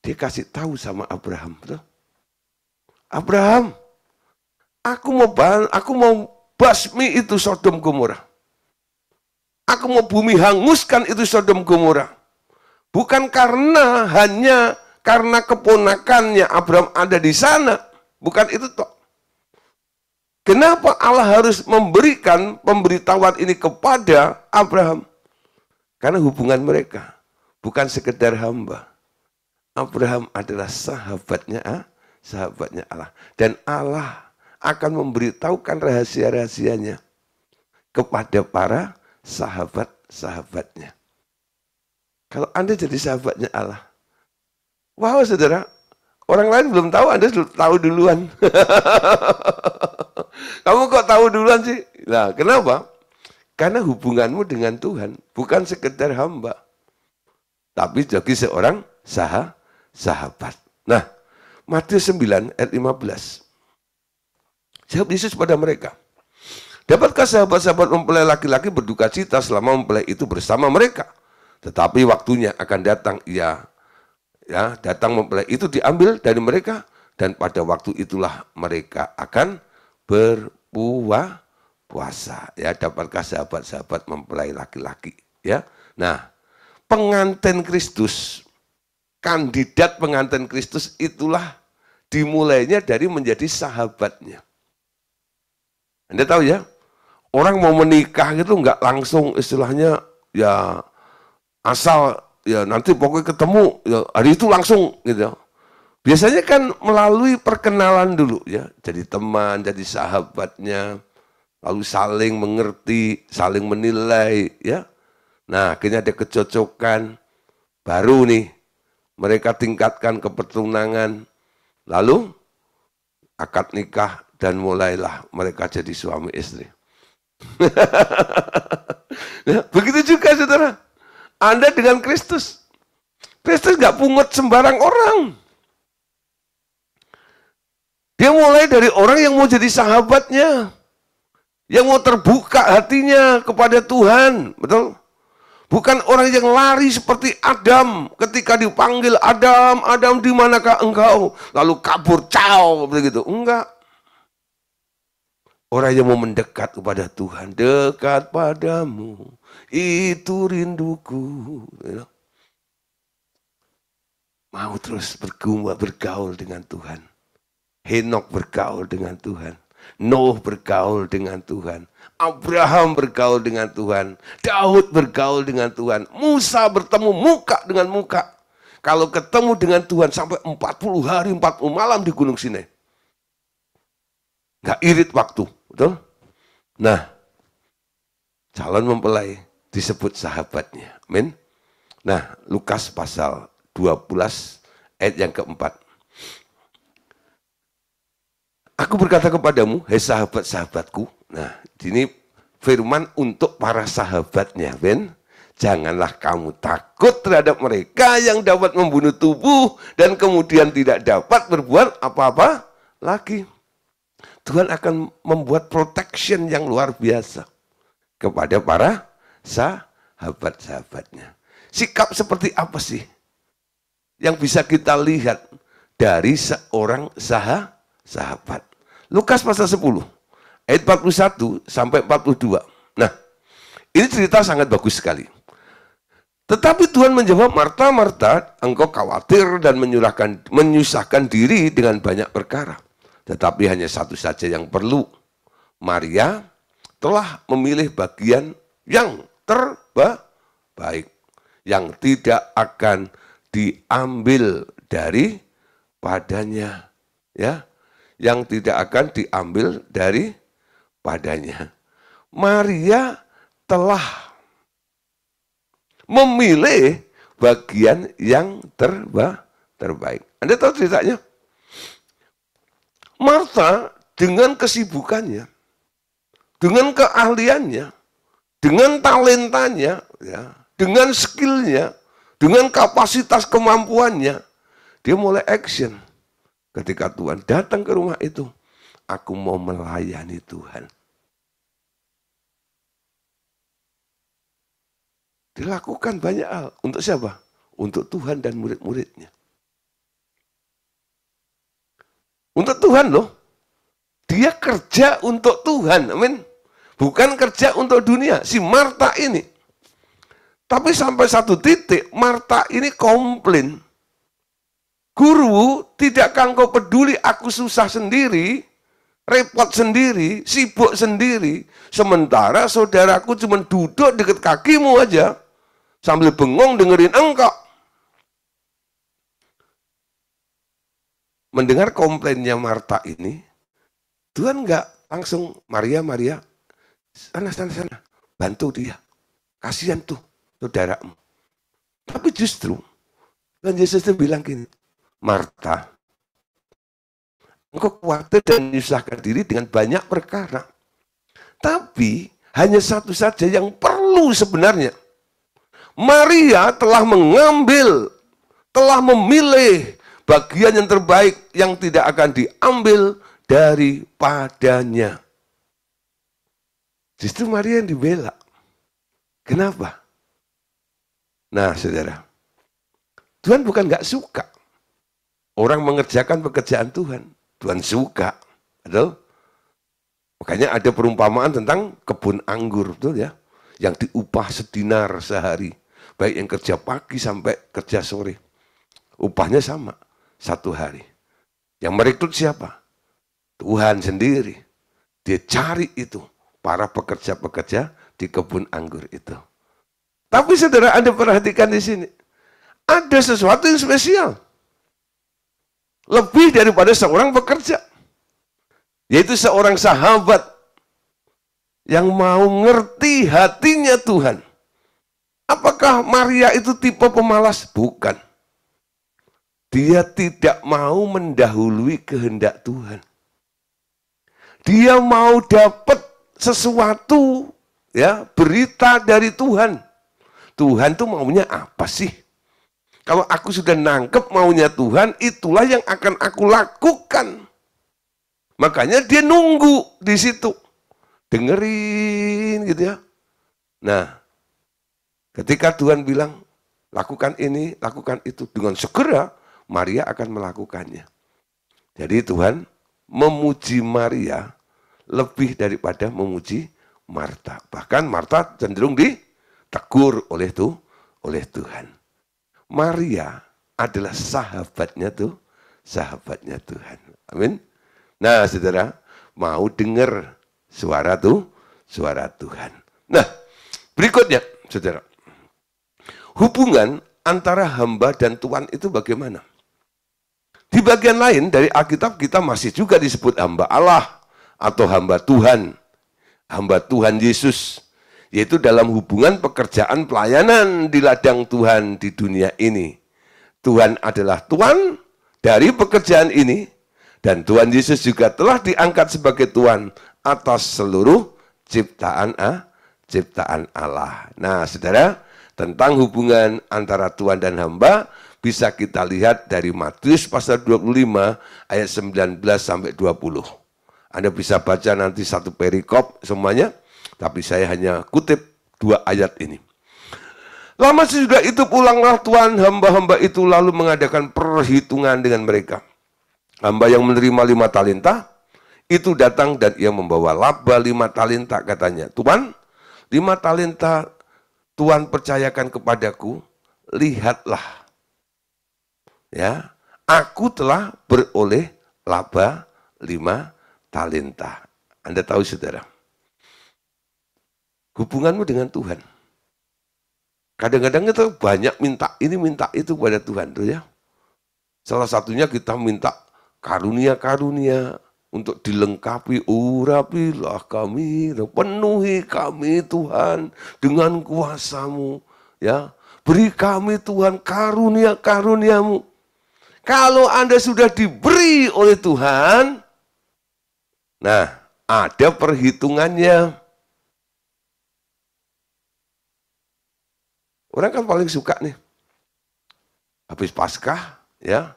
dia kasih tahu sama Abraham, Abraham, aku mau basmi itu Sodom Gomora. Aku mau bumi hanguskan itu Sodom Gomora. Bukan hanya karena keponakannya Abraham ada di sana. Bukan itu toh. Kenapa Allah harus memberikan pemberitahuan ini kepada Abraham? Karena hubungan mereka bukan sekedar hamba. Abraham adalah sahabatnya Allah. Dan Allah akan memberitahukan rahasia-rahasianya kepada para sahabat-sahabatnya. Kalau Anda jadi sahabatnya Allah, wow saudara, orang lain belum tahu, Anda tahu duluan. Kamu kok tahu duluan sih? Nah, kenapa? Karena hubunganmu dengan Tuhan bukan sekedar hamba, tapi jadi seorang sahabat. Nah, Matius 9 ayat 15. Jawab Yesus pada mereka, dapatkah sahabat-sahabat mempelai laki-laki berduka cita selama mempelai itu bersama mereka? Tetapi waktunya akan datang, datang mempelai itu diambil dari mereka, dan pada waktu itulah mereka akan berpuasa. Ya, dapatkah sahabat-sahabat mempelai laki-laki? Ya, nah, pengantin Kristus, kandidat pengantin Kristus itulah dimulainya dari menjadi sahabatnya. Anda tahu ya, orang mau menikah gitu nggak langsung istilahnya ya asal ya nanti pokoknya ketemu ya hari itu langsung gitu. Biasanya kan melalui perkenalan dulu ya, jadi teman, jadi sahabatnya, lalu saling mengerti, saling menilai ya. Nah, akhirnya ada kecocokan, baru nih mereka tingkatkan ke pertunangan, lalu akad nikah dan mulailah mereka jadi suami istri. Ya, begitu juga saudara. Anda dengan Kristus. Kristus nggak pungut sembarang orang. Dia mulai dari orang yang mau jadi sahabatnya. Yang mau terbuka hatinya kepada Tuhan. Betul? Bukan orang yang lari seperti Adam. Ketika dipanggil Adam, Adam di manakah engkau? Lalu kabur, caw, begitu. Enggak. Orang yang mau mendekat kepada Tuhan. Dekat padamu. Itu rinduku. Mau terus bergaul dengan Tuhan. Henok bergaul dengan Tuhan. Nuh bergaul dengan Tuhan. Abraham bergaul dengan Tuhan. Daud bergaul dengan Tuhan. Musa bertemu muka dengan muka. Kalau ketemu dengan Tuhan sampai 40 hari, 40 malam di Gunung Sinai. Nggak irit waktu. Betul? Nah, calon mempelai disebut sahabatnya. Amin. Nah, Lukas pasal 12 ayat yang keempat. Aku berkata kepadamu, hai sahabat-sahabatku. Nah, ini firman untuk para sahabatnya, Ben. Janganlah kamu takut terhadap mereka yang dapat membunuh tubuh dan kemudian tidak dapat berbuat apa-apa lagi. Tuhan akan membuat protection yang luar biasa kepada para sahabat-sahabatnya. Sikap seperti apa sih yang bisa kita lihat dari seorang sahabat? Lukas pasal 10, ayat 41 sampai 42. Nah, ini cerita sangat bagus sekali. Tetapi Tuhan menjawab, Marta, Marta, engkau khawatir dan menyusahkan diri dengan banyak perkara. Tetapi hanya satu saja yang perlu. Maria telah memilih bagian yang terbaik, yang tidak akan diambil daripadanya, ya, yang tidak akan diambil daripadanya. Maria telah memilih bagian yang terbaik. Anda tahu ceritanya? Marta dengan kesibukannya, dengan keahliannya, dengan talentanya, ya, dengan skillnya, dengan kapasitas kemampuannya, dia mulai action. Ketika Tuhan datang ke rumah itu, aku mau melayani Tuhan. Dilakukan banyak hal. Untuk siapa? Untuk Tuhan dan murid-muridnya. Untuk Tuhan loh. Dia kerja untuk Tuhan. Amin. Bukan kerja untuk dunia. Si Marta ini. Tapi sampai satu titik, Marta ini komplain. Guru, tidakkah engkau peduli aku susah sendiri, repot sendiri, sibuk sendiri. Sementara saudaraku cuma duduk dekat kakimu aja, sambil bengong dengerin engkau. Mendengar komplainnya Marta ini, Tuhan enggak langsung, Maria, sana, bantu dia. Kasihan tuh saudaramu. Tapi justru, Tuhan Yesus itu bilang gini, Marta, engkau khawatir dan menyusahkan diri dengan banyak perkara. Tapi hanya satu saja yang perlu sebenarnya. Maria telah mengambil, telah memilih bagian yang terbaik yang tidak akan diambil daripadanya. Justru Maria yang dibela. Kenapa? Nah, saudara, Tuhan bukan nggak suka orang mengerjakan pekerjaan Tuhan. Tuhan suka, betul? Makanya ada perumpamaan tentang kebun anggur, betul ya? Yang diupah sedinar sehari. Baik yang kerja pagi sampai kerja sore. Upahnya sama, 1 hari. Yang merekrut siapa? Tuhan sendiri. Dia cari itu, para pekerja-pekerja di kebun anggur itu. Tapi saudara, Anda perhatikan di sini. Ada sesuatu yang spesial. Lebih daripada seorang pekerja. Yaitu seorang sahabat yang mau ngerti hatinya Tuhan. Apakah Maria itu tipe pemalas? Bukan. Dia tidak mau mendahului kehendak Tuhan. Dia mau dapat sesuatu, ya, berita dari Tuhan. Tuhan tuh maunya apa sih? Kalau aku sudah nangkep maunya Tuhan, itulah yang akan aku lakukan. Makanya dia nunggu di situ. Dengerin gitu ya. Nah, ketika Tuhan bilang, lakukan ini, lakukan itu. Dengan segera, Maria akan melakukannya. Jadi Tuhan memuji Maria lebih daripada memuji Marta. Bahkan Marta cenderung ditegur oleh Tuhan. Maria adalah sahabatnya Tuhan. Amin. Nah, saudara, mau dengar suara Tuhan. Nah, berikutnya, saudara. Hubungan antara hamba dan Tuhan itu bagaimana? Di bagian lain dari Alkitab kita masih juga disebut hamba Allah atau hamba Tuhan Yesus, yaitu dalam hubungan pekerjaan pelayanan di ladang Tuhan di dunia ini. Tuhan adalah Tuhan dari pekerjaan ini, dan Tuhan Yesus juga telah diangkat sebagai Tuhan atas seluruh ciptaan Allah. Nah, saudara, tentang hubungan antara Tuhan dan hamba bisa kita lihat dari Matius pasal 25 ayat 19 sampai 20. Anda bisa baca nanti satu perikop semuanya, tapi saya hanya kutip dua ayat ini. Lama sesudah itu pulanglah Tuhan, hamba-hamba itu lalu mengadakan perhitungan dengan mereka. Hamba yang menerima 5 talenta, itu datang dan ia membawa laba 5 talenta, katanya. Tuhan, 5 talenta Tuhan percayakan kepadaku, lihatlah. Ya, aku telah beroleh laba 5 talenta. Anda tahu saudara, hubunganmu dengan Tuhan. Kadang-kadang kita banyak minta ini, minta itu kepada Tuhan. Tuh ya. Salah satunya kita minta karunia-karunia untuk dilengkapi. Urapilah kami, penuhi kami Tuhan dengan kuasa-Mu. Ya. Beri kami Tuhan karunia-karuniamu. Kalau Anda sudah diberi oleh Tuhan, nah ada perhitungannya. Orang kan paling suka nih, habis Paskah, ya,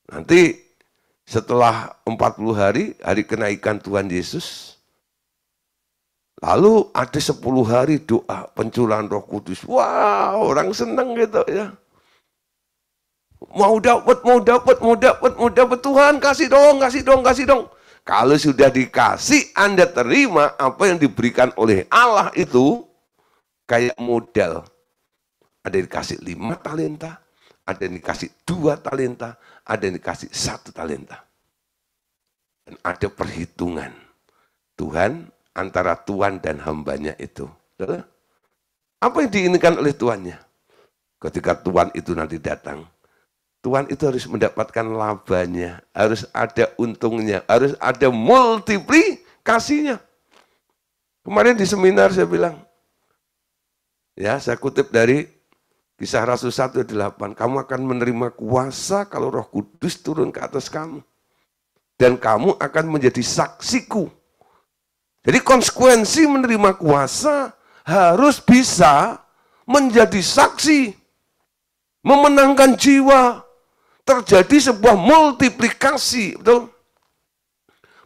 nanti setelah 40 hari, hari kenaikan Tuhan Yesus, lalu ada 10 hari doa pencurahan Roh Kudus. Wah, orang senang gitu ya. Mau dapat Tuhan, kasih dong. Kalau sudah dikasih, Anda terima apa yang diberikan oleh Allah itu kayak modal. Ada yang dikasih 5 talenta, ada yang dikasih 2 talenta, ada yang dikasih 1 talenta. Dan ada perhitungan Tuhan antara Tuhan dan hambanya itu. Apa yang diinginkan oleh tuannya? Ketika Tuhan itu nanti datang, Tuhan itu harus mendapatkan labanya, harus ada untungnya, harus ada multiplikasinya. Kemarin di seminar saya bilang, ya saya kutip dari Kisah Rasul 1:8, kamu akan menerima kuasa kalau Roh Kudus turun ke atas kamu. Dan kamu akan menjadi saksiku. Jadi konsekuensi menerima kuasa harus bisa menjadi saksi. Memenangkan jiwa. Terjadi sebuah multiplikasi. Betul?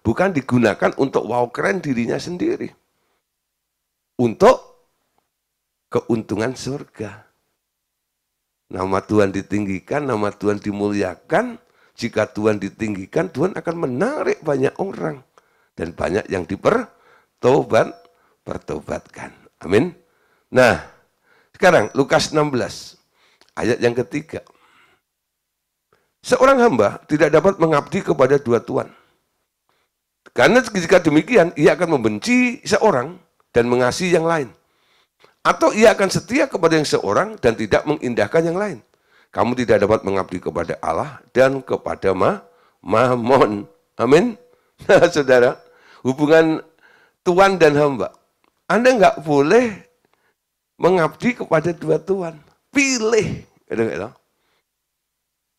Bukan digunakan untuk wow keren dirinya sendiri. Untuk keuntungan surga. Nama Tuhan ditinggikan, nama Tuhan dimuliakan. Jika Tuhan ditinggikan, Tuhan akan menarik banyak orang. Dan banyak yang dipertobatkan. Amin. Nah, sekarang Lukas 16, ayat yang ketiga. Seorang hamba tidak dapat mengabdi kepada 2 tuan. Karena jika demikian, ia akan membenci seorang dan mengasihi yang lain. Atau ia akan setia kepada yang seorang dan tidak mengindahkan yang lain. Kamu tidak dapat mengabdi kepada Allah dan kepada Mammon. Amin. Nah, saudara, hubungan tuan dan hamba. Anda nggak boleh mengabdi kepada 2 tuan. Pilih.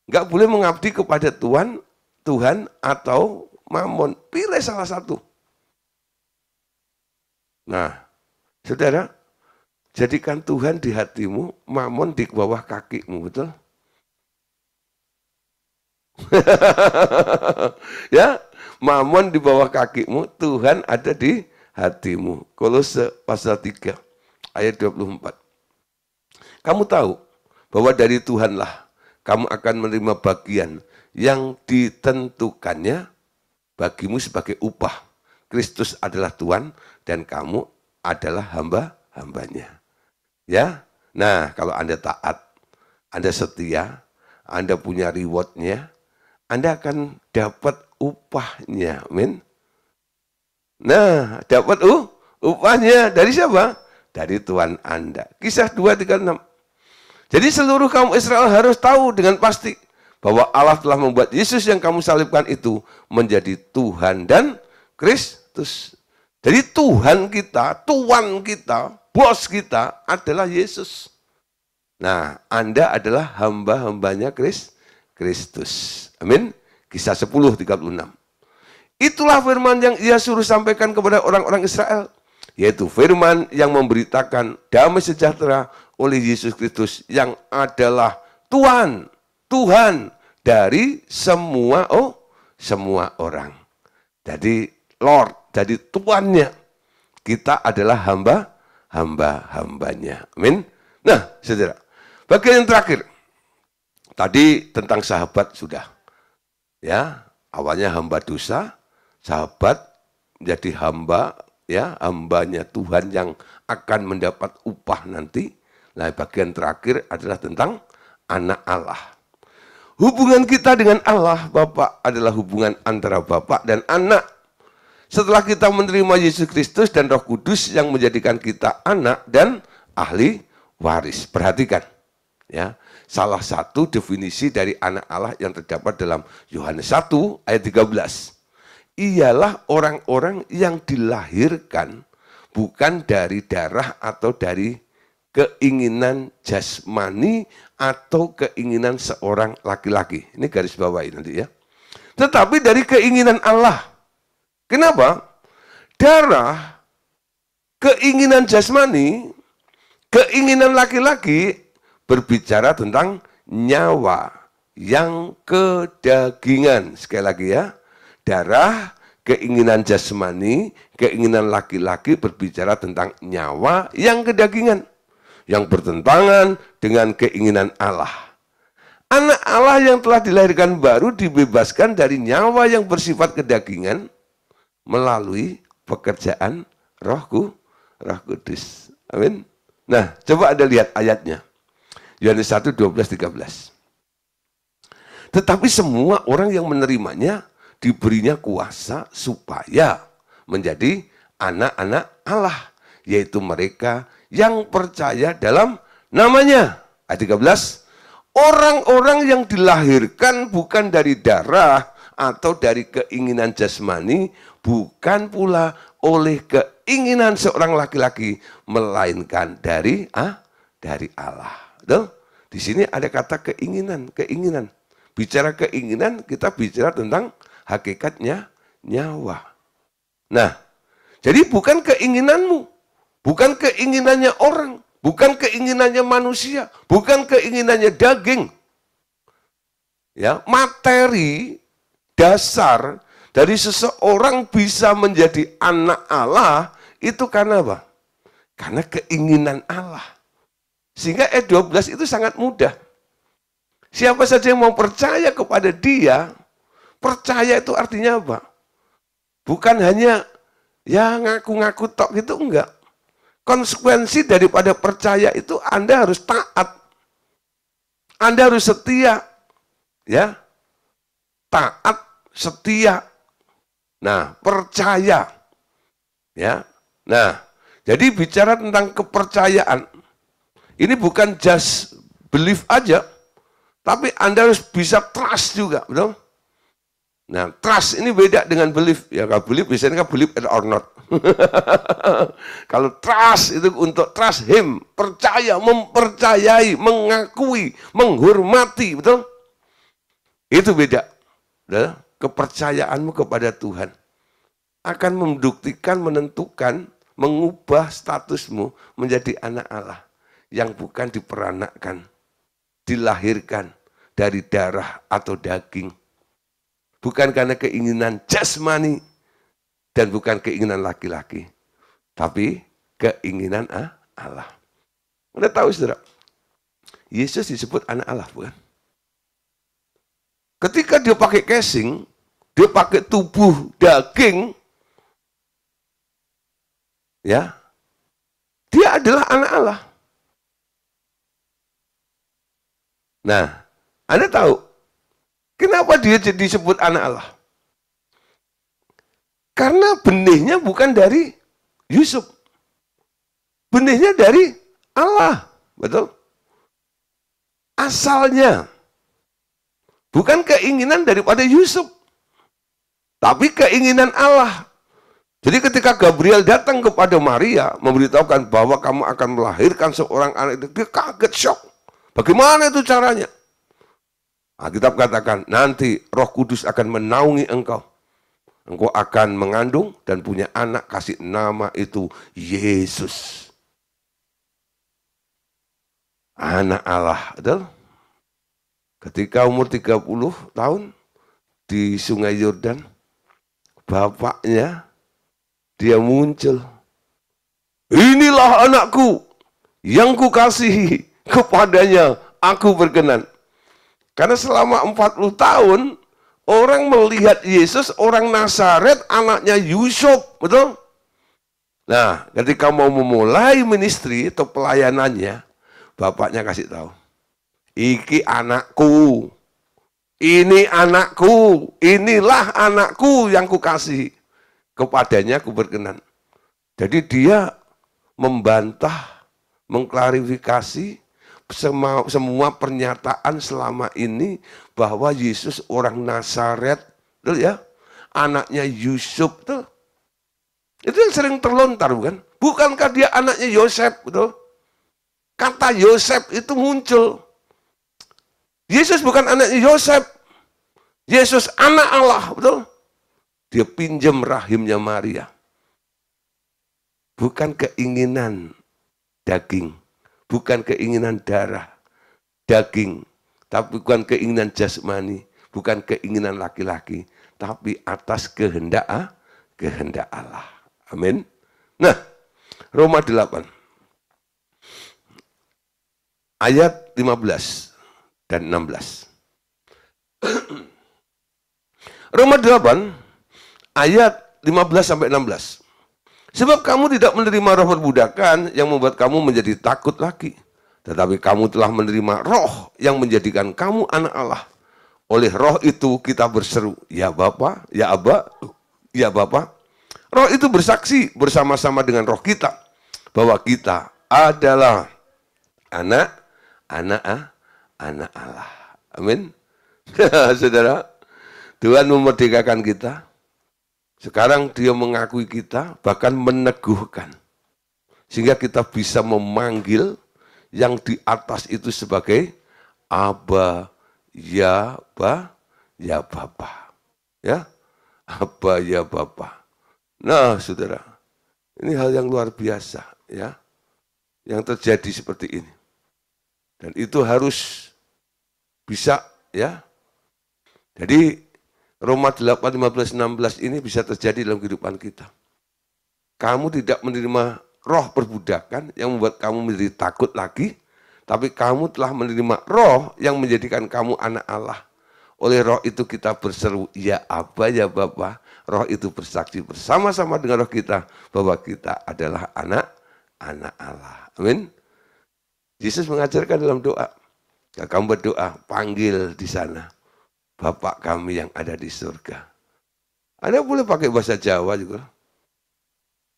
Nggak boleh mengabdi kepada Tuhan atau Mammon. Pilih salah satu. Nah, saudara, jadikan Tuhan di hatimu, Mammon di bawah kakimu, betul? Ya, Mammon di bawah kakimu, Tuhan ada di hatimu. Kolose pasal 3 ayat 24. Kamu tahu bahwa dari Tuhanlah kamu akan menerima bagian yang ditentukannya bagimu sebagai upah. Kristus adalah Tuhan dan kamu adalah hamba-hambanya. Ya, nah kalau Anda taat, Anda setia, Anda punya rewardnya, Anda akan dapat upahnya, amin. Nah, dapat upahnya dari siapa? Dari Tuhan Anda. Kisah 2:36. Jadi seluruh kaum Israel harus tahu dengan pasti bahwa Allah telah membuat Yesus yang kamu salibkan itu menjadi Tuhan dan Kristus. Jadi Tuhan kita, Tuan kita, bos kita adalah Yesus. Nah, Anda adalah hamba-hambanya Kristus. Amin. Kisah 10:36. Itulah firman yang ia suruh sampaikan kepada orang-orang Israel. Yaitu firman yang memberitakan damai sejahtera oleh Yesus Kristus yang adalah Tuhan dari semua orang. Jadi Lord, jadi tuannya. Kita adalah hamba-hambanya. Amin. Nah, saudara, bagian yang terakhir. Tadi tentang sahabat sudah. Ya, awalnya hamba dosa, sahabat menjadi hamba, ya, hambanya Tuhan yang akan mendapat upah nanti. Nah, bagian terakhir adalah tentang anak Allah. Hubungan kita dengan Allah Bapa adalah hubungan antara Bapa dan anak. Setelah kita menerima Yesus Kristus dan Roh Kudus yang menjadikan kita anak dan ahli waris. Perhatikan, ya, salah satu definisi dari anak Allah yang terdapat dalam Yohanes 1 ayat 13. Ialah orang-orang yang dilahirkan bukan dari darah atau dari keinginan jasmani atau keinginan seorang laki-laki. Ini garis bawahi nanti ya. Tetapi dari keinginan Allah. Kenapa? Darah, keinginan jasmani, keinginan laki-laki berbicara tentang nyawa yang kedagingan. Sekali lagi ya, darah, keinginan jasmani, keinginan laki-laki berbicara tentang nyawa yang kedagingan, yang bertentangan dengan keinginan Allah. Anak Allah yang telah dilahirkan baru dibebaskan dari nyawa yang bersifat kedagingan melalui pekerjaan Roh Kudus. Amin. Nah, coba Anda lihat ayatnya. Yohanes 1, 12, 13. Tetapi semua orang yang menerimanya diberinya kuasa supaya menjadi anak-anak Allah, yaitu mereka yang percaya dalam namanya. Ayat 13. Orang-orang yang dilahirkan bukan dari darah atau dari keinginan jasmani, bukan pula oleh keinginan seorang laki-laki, melainkan dari Allah. Betul? Di sini ada kata keinginan. Bicara keinginan, kita bicara tentang hakikatnya nyawa. Nah, jadi bukan keinginanmu, bukan keinginannya orang, bukan keinginannya manusia, bukan keinginannya daging. Ya, materi dasar dari seseorang bisa menjadi anak Allah itu karena apa? Karena keinginan Allah. Sehingga ayat 12 itu sangat mudah. Siapa saja yang mau percaya kepada dia, percaya itu artinya apa? Bukan hanya ya ngaku-ngaku tok gitu, enggak. Konsekuensi daripada percaya itu Anda harus taat. Anda harus setia. Ya. Taat, setia. Nah, percaya. Ya. Nah, jadi bicara tentang kepercayaan. Ini bukan just belief aja, tapi Anda harus bisa trust juga, betul? Nah, trust ini beda dengan belief. Ya, kalau belief biasanya kan believe it or not. Kalau trust itu untuk trust him, percaya, mempercayai, mengakui, menghormati, betul? Itu beda. Betul? Kepercayaanmu kepada Tuhan akan membuktikan, menentukan, mengubah statusmu menjadi anak Allah yang bukan diperanakkan, dilahirkan dari darah atau daging. Bukan karena keinginan jasmani dan bukan keinginan laki-laki, tapi keinginan Allah. Anda tahu saudara, Yesus disebut anak Allah, bukan? Ketika dia pakai casing, dia pakai tubuh daging, ya, dia adalah anak Allah. Nah, Anda tahu kenapa dia disebut anak Allah? Karena benihnya bukan dari Yusuf. Benihnya dari Allah. Betul? Asalnya. Bukan keinginan daripada Yusuf. Tapi keinginan Allah. Jadi ketika Gabriel datang kepada Maria, memberitahukan bahwa kamu akan melahirkan seorang anak itu, dia kaget, syok. Bagaimana itu caranya? Alkitab katakan, nanti Roh Kudus akan menaungi engkau. Engkau akan mengandung dan punya anak, kasih nama itu Yesus. Anak Allah. Betul? Ketika umur 30 tahun di Sungai Yordan, bapaknya dia muncul. Inilah anakku yang kukasihi, kepadanya aku berkenan. Karena selama 40 tahun, orang melihat Yesus, orang Nazaret, anaknya Yusuf, betul? Nah, ketika mau memulai ministry atau pelayanannya, bapaknya kasih tahu, iki anakku, ini anakku, inilah anakku yang kukasihi, kepadanya aku berkenan. Jadi dia membantah, mengklarifikasi semua pernyataan selama ini bahwa Yesus orang Nazaret, betul ya, anaknya Yusuf, betul. Itu yang sering terlontar, bukan? Bukankah dia anaknya Yosef, betul? Kata Yosef itu muncul. Yesus bukan anaknya Yosef. Yesus anak Allah, betul? Dia pinjam rahimnya Maria. Bukan keinginan daging, bukan keinginan darah, daging, tapi bukan keinginan jasmani, bukan keinginan laki-laki, tapi atas kehendak Allah. Amin. Nah, Roma 8 ayat 15 dan 16. Roma 8 ayat 15 sampai 16. Sebab kamu tidak menerima roh perbudakan yang membuat kamu menjadi takut lagi. Tetapi kamu telah menerima roh yang menjadikan kamu anak Allah. Oleh roh itu kita berseru, ya Bapa, ya Aba, ya Bapa. Roh itu bersaksi bersama-sama dengan roh kita bahwa kita adalah anak Allah. Amin. Saudara, Tuhan memerdekakan kita. Sekarang dia mengakui kita, bahkan meneguhkan. Sehingga kita bisa memanggil yang di atas itu sebagai Aba, ya Bapa. Ya, Aba, ya Bapa. Nah, saudara, ini hal yang luar biasa, ya, yang terjadi seperti ini. Dan itu harus bisa, ya. Jadi Roma 8, 15, 16 ini bisa terjadi dalam kehidupan kita. Kamu tidak menerima roh perbudakan yang membuat kamu menjadi takut lagi, tapi kamu telah menerima roh yang menjadikan kamu anak Allah. Oleh roh itu kita berseru, ya Aba, ya Bapa. Roh itu bersaksi bersama-sama dengan roh kita bahwa kita adalah anak Allah. Amin. Yesus mengajarkan dalam doa, kalau kamu berdoa, panggil di sana Bapak kami yang ada di surga. Anda boleh pakai bahasa Jawa juga.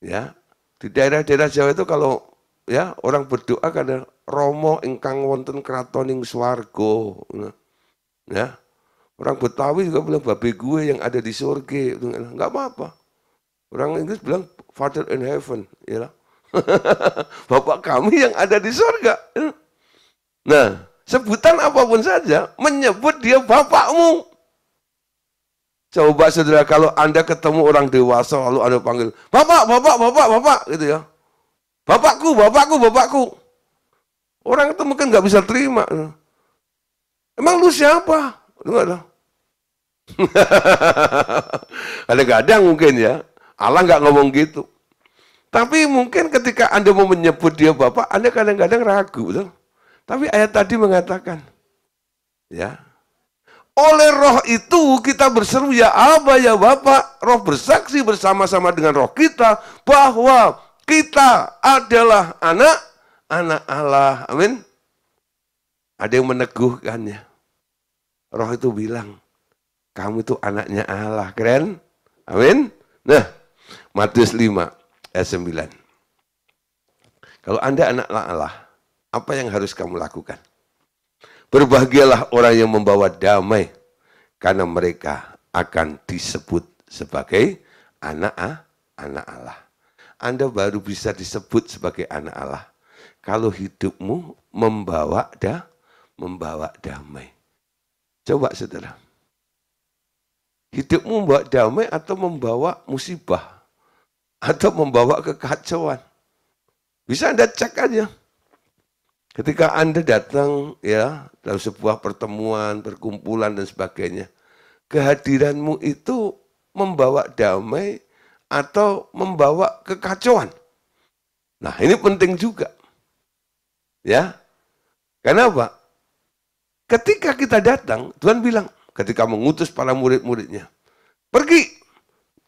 Ya, di daerah-daerah Jawa itu kalau ya orang berdoa kadang Romo ingkang wonten kratoning swarga. Ya, orang Betawi juga bilang babe gue yang ada di surga. Enggak apa-apa. Orang Inggris bilang Father in heaven, ya. Bapak kami yang ada di surga. Nah, sebutan apapun saja, menyebut dia bapakmu. Coba saudara, kalau Anda ketemu orang dewasa, lalu Anda panggil, Bapak, gitu ya. Bapakku. Orang itu mungkin nggak bisa terima. Emang lu siapa? Kadang-kadang mungkin ya, Allah nggak ngomong gitu. Tapi mungkin ketika Anda mau menyebut dia Bapak, Anda kadang-kadang ragu, betul? Tapi ayat tadi mengatakan, ya, oleh roh itu kita berseru, ya Aba, ya Bapa. Roh bersaksi bersama-sama dengan roh kita bahwa kita adalah anak Allah. Amin. Ada yang meneguhkannya. Roh itu bilang, kamu itu anaknya Allah. Keren? Amin. Nah, Matius 5 ayat 9. Kalau Anda anak Allah, apa yang harus kamu lakukan? Berbahagialah orang yang membawa damai, karena mereka akan disebut sebagai anak Allah. Anda baru bisa disebut sebagai anak Allah kalau hidupmu membawa damai. Coba saudara, hidupmu membawa damai atau membawa musibah atau membawa kekacauan? Bisa Anda cek aja. Ketika Anda datang ya dalam sebuah pertemuan, perkumpulan dan sebagainya, kehadiranmu itu membawa damai atau membawa kekacauan. Nah, ini penting juga. Ya. Kenapa? Ketika kita datang, Tuhan bilang, ketika mengutus para murid-muridnya, pergi,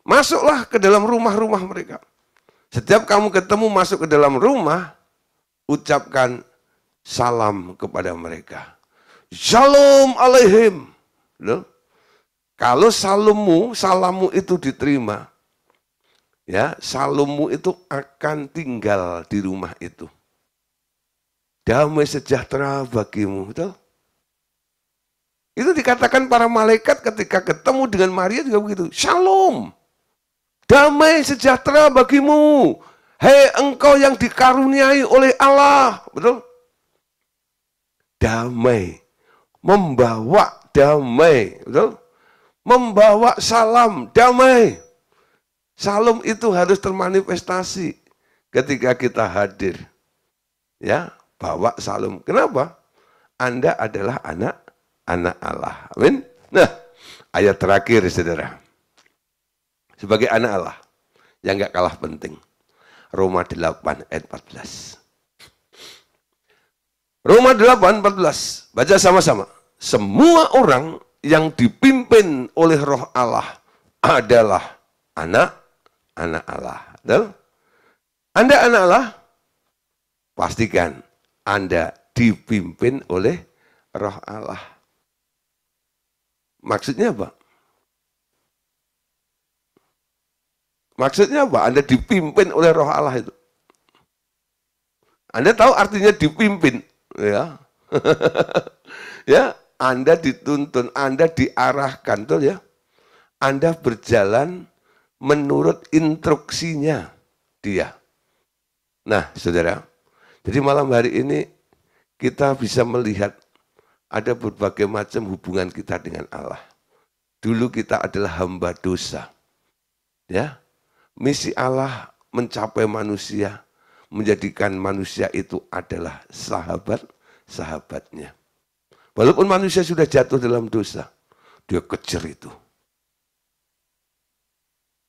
masuklah ke dalam rumah-rumah mereka. Setiap kamu ketemu masuk ke dalam rumah, ucapkan salam kepada mereka. Shalom alaihim. Loh? Kalau salammu itu diterima, ya, salammu itu akan tinggal di rumah itu. Damai sejahtera bagimu, betul? Itu dikatakan para malaikat ketika ketemu dengan Maria juga begitu. Shalom. Damai sejahtera bagimu. Hei engkau yang dikaruniai oleh Allah. Betul? Damai. Membawa damai. Betul? Membawa salam damai. Salam itu harus termanifestasi ketika kita hadir. Ya, bawa salam. Kenapa? Anda adalah anak Allah. Amin. Nah, ayat terakhir saudara. Sebagai anak Allah yang gak kalah penting. Roma 8 ayat 14. Roma 8 14. Baca sama-sama. Semua orang yang dipimpin oleh Roh Allah adalah anak Allah. Betul? Anda anak Allah? Pastikan Anda dipimpin oleh Roh Allah. Maksudnya apa? Maksudnya apa? Anda dipimpin oleh Roh Allah itu. Anda tahu artinya dipimpin, ya. Ya, Anda dituntun, Anda diarahkan, betul ya? Anda berjalan menurut instruksinya dia. Nah, saudara, jadi malam hari ini kita bisa melihat ada berbagai macam hubungan kita dengan Allah. Dulu kita adalah hamba dosa. Ya. Misi Allah mencapai manusia, menjadikan manusia itu adalah sahabat-sahabatnya. Walaupun manusia sudah jatuh dalam dosa, dia kejar itu.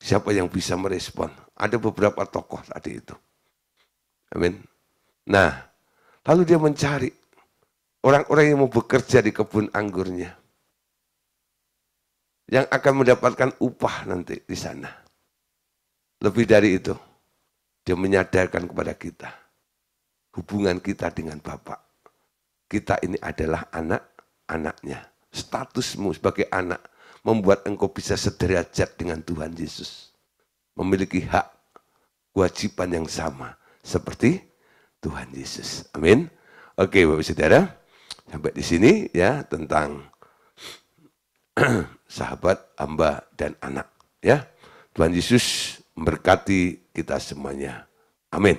Siapa yang bisa merespon? Ada beberapa tokoh tadi itu. Amin. Nah, lalu dia mencari orang-orang yang mau bekerja di kebun anggurnya. Yang akan mendapatkan upah nanti di sana. Lebih dari itu, dia menyadarkan kepada kita. Hubungan kita dengan Bapa. Kita ini adalah anak-anaknya. Statusmu sebagai anak membuat engkau bisa sederajat dengan Tuhan Yesus. Memiliki hak, kewajiban yang sama. Seperti Tuhan Yesus. Amin. Oke Bapak Saudara. Sampai di sini ya tentang sahabat, hamba, dan anak. Ya, Tuhan Yesus memberkati kita semuanya. Amin.